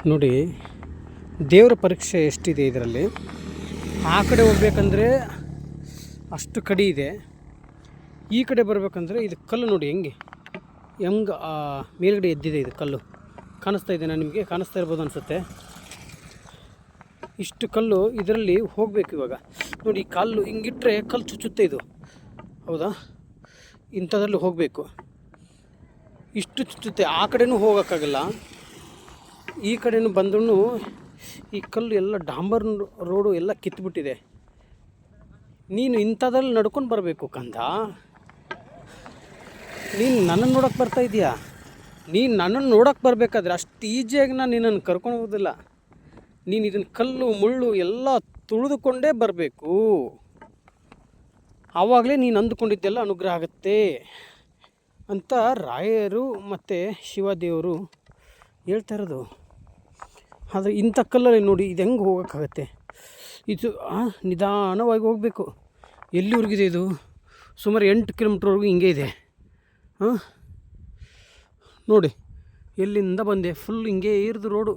ನೋಡಿ, ದೇವರ ಪರೀಕ್ಷೆ ಎಷ್ಟಿದೆ ಇದರಲ್ಲಿ. ಆ ಕಡೆ ಹೋಗ್ಬೇಕಂದ್ರೆ ಅಷ್ಟು ಕಡಿ ಇದೆ, ಈ ಕಡೆ ಬರಬೇಕಂದ್ರೆ ಇದು ಕಲ್ಲು ನೋಡಿ ಹೆಂಗೆ ಮೇಲ್ಗಡೆ ಎದ್ದಿದೆ. ಇದು ಕಲ್ಲು ಕಾಣಿಸ್ತಾ ಇದೆಯಾ ನಿಮಗೆ? ಕಾಣಿಸ್ತಾ ಇರ್ಬೋದು ಅನಿಸುತ್ತೆ. ಇಷ್ಟು ಕಲ್ಲು ಇದರಲ್ಲಿ ಹೋಗಬೇಕು. ಇವಾಗ ನೋಡಿ, ಕಲ್ಲು ಹಿಂಗಿಟ್ರೆ ಕಲ್ಲು ಚುಚ್ಚುತ್ತೆ ಇದು, ಹೌದಾ? ಇಂಥದ್ರಲ್ಲಿ ಹೋಗಬೇಕು. ಇಷ್ಟು ಚುಚ್ಚುತ್ತೆ, ಆ ಕಡೆನೂ ಹೋಗೋಕ್ಕಾಗಲ್ಲ, ಈ ಕಡೆನೂ ಬಂದ್ರೂ ಈ ಕಲ್ಲು ಎಲ್ಲ ಡಾಂಬರ್ ರೋಡು ಎಲ್ಲ ಕಿತ್ತುಬಿಟ್ಟಿದೆ. ನೀನು ಇಂಥದ್ರಲ್ಲಿ ನಡ್ಕೊಂಡು ಬರಬೇಕು ಕಂದ. ನೀನು ನನ್ನನ್ನು ನೋಡೋಕ್ಕೆ ಬರ್ತಾ ಇದೆಯಾ? ನೀನು ನನ್ನನ್ನು ನೋಡೋಕ್ಕೆ ಬರಬೇಕಾದ್ರೆ ಅಷ್ಟು ಈಜಿಯಾಗಿ ನಾನು ನಿನ್ನನ್ನು ಕರ್ಕೊಂಡು ಹೋಗೋದಿಲ್ಲ. ನೀನು ಇದನ್ನು ಕಲ್ಲು ಮುಳ್ಳು ಎಲ್ಲ ತುಳಿದುಕೊಂಡೇ ಬರಬೇಕು. ಆವಾಗಲೇ ನೀನು ಅಂದುಕೊಂಡಿದ್ದೆಲ್ಲ ಅನುಗ್ರಹ ಆಗುತ್ತೆ ಅಂತ ರಾಯರು ಮತ್ತು ಶಿವದೇವರು ಹೇಳ್ತಾ ಇರೋದು. ಆದರೆ ಇಂಥ ಕಲ್ಲಲ್ಲಿ ನೋಡಿ, ಇದು ಹೆಂಗೆ ಹೋಗೋಕ್ಕಾಗತ್ತೆ? ಇದು ನಿಧಾನವಾಗಿ ಹೋಗಬೇಕು. ಎಲ್ಲಿವರೆಗಿದೆ ಇದು? ಸುಮಾರು 8 ಕಿಲೋಮೀಟ್ರ್ವರೆಗೂ ಹಿಂಗೆ ಇದೆ. ನೋಡಿ, ಎಲ್ಲಿಂದ ಬಂದೆ, ಫುಲ್ ಹಿಂಗೆ ಇರೋದು ರೋಡು.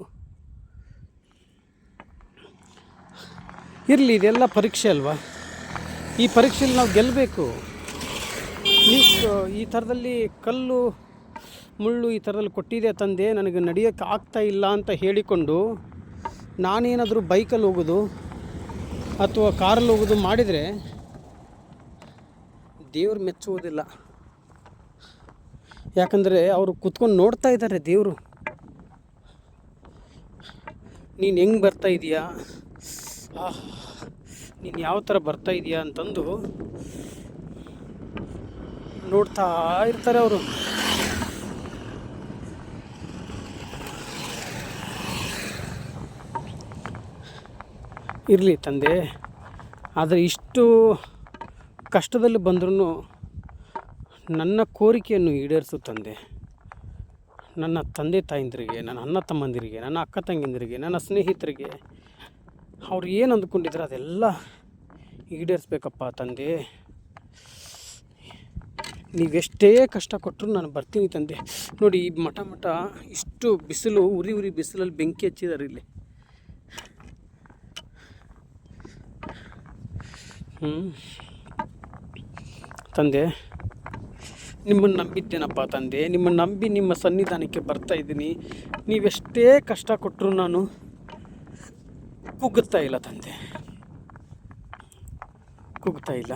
ಇರಲಿ, ಇದೆಲ್ಲ ಪರೀಕ್ಷೆ ಅಲ್ವಾ? ಈ ಪರೀಕ್ಷೆಯಲ್ಲಿ ನಾವು ಗೆಲ್ಲಬೇಕು. ಈ ಥರದಲ್ಲಿ ಕಲ್ಲು ಮುಳ್ಳು ಈ ಥರದಲ್ಲಿ ಕೊಟ್ಟಿದೆ ತಂದೆ, ನನಗೆ ನಡೆಯೋಕ್ಕೆ ಆಗ್ತಾ ಇಲ್ಲ ಅಂತ ಹೇಳಿಕೊಂಡು ನಾನೇನಾದರೂ ಬೈಕಲ್ಲಿ ಹೋಗೋದು ಅಥವಾ ಕಾರಲ್ಲಿ ಹೋಗೋದು ಮಾಡಿದರೆ ದೇವರು ಮೆಚ್ಚುವುದಿಲ್ಲ. ಯಾಕಂದರೆ ಅವರು ಕೂತ್ಕೊಂಡು ನೋಡ್ತಾ ಇದ್ದಾರೆ ದೇವರು, ನೀನು ಹೆಂಗೆ ಬರ್ತಾ ಇದೀಯಾ, ನೀನು ಯಾವ ಥರ ಬರ್ತಾ ಇದೀಯಾ ಅಂತಂದು ನೋಡ್ತಾ ಇರ್ತಾರೆ ಅವರು. ಇರಲಿ ತಂದೆ, ಆದರೆ ಇಷ್ಟು ಕಷ್ಟದಲ್ಲಿ ಬಂದ್ರೂ ನನ್ನ ಕೋರಿಕೆಯನ್ನು ಈಡೇರಿಸು ತಂದೆ. ನನ್ನ ತಂದೆ ತಾಯಂದಿರಿಗೆ, ನನ್ನ ಅಣ್ಣ ತಮ್ಮಂದಿರಿಗೆ, ನನ್ನ ಅಕ್ಕ ತಂಗಿಯಂದಿರಿಗೆ, ನನ್ನ ಸ್ನೇಹಿತರಿಗೆ ಅವ್ರು ಏನು ಅಂದ್ಕೊಂಡಿದ್ರೆ ಅದೆಲ್ಲ ಈಡೇರಿಸ್ಬೇಕಪ್ಪ ತಂದೆ. ನೀವೆಷ್ಟೇ ಕಷ್ಟ ಕೊಟ್ಟರು ನಾನು ಬರ್ತೀನಿ ತಂದೆ. ನೋಡಿ, ಈ ಮಠ ಇಷ್ಟು ಬಿಸಿಲು, ಉರಿ ಬಿಸಿಲಲ್ಲಿ ಬೆಂಕಿ ಹಚ್ಚಿದ್ದಾರೆ ಇಲ್ಲಿ. ತಂದೆ, ನಿಮ್ಮನ್ನು ನಂಬಿದ್ದೇನಪ್ಪ ತಂದೆ, ನಿಮ್ಮನ್ನು ನಂಬಿ ನಿಮ್ಮ ಸನ್ನಿಧಾನಕ್ಕೆ ಬರ್ತಾ ಇದ್ದೀನಿ. ನೀವೆಷ್ಟೇ ಕಷ್ಟ ಕೊಟ್ಟರು ನಾನು ಕುಗ್ಗುತ್ತಾ ಇಲ್ಲ ತಂದೆ, ಕುಗ್ಗುತ್ತಾ ಇಲ್ಲ.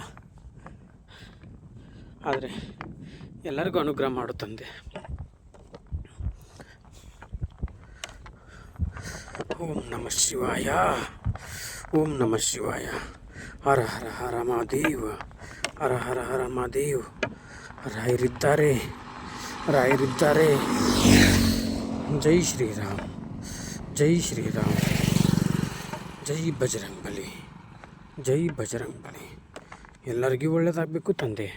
ಆದರೆ ಎಲ್ಲರಿಗೂ ಅನುಗ್ರಹ ಮಾಡು ತಂದೆ. ಓಂ ನಮಃ ಶಿವಾಯ, ಓಂ ನಮಃ ಶಿವಾಯ. ಹರ ಹರ ಹರ ಮಹಾದೇವ, ಹರ ಹರ ಹರ ಮಹಾದೇವ್. ರಾಯರಿದ್ದಾರೆ, ರಾಯರಿದ್ದಾರೆ. ಜೈ ಶ್ರೀರಾಮ್, ಜೈ ಶ್ರೀರಾಮ್, ಜೈ ಬಜರಂಗ್ ಬಲಿ, ಜೈ ಬಜರಂಗ್ ಬಲಿ. ಎಲ್ಲರಿಗೂ ಒಳ್ಳೆಯದಾಗಬೇಕು ತಂದೆ.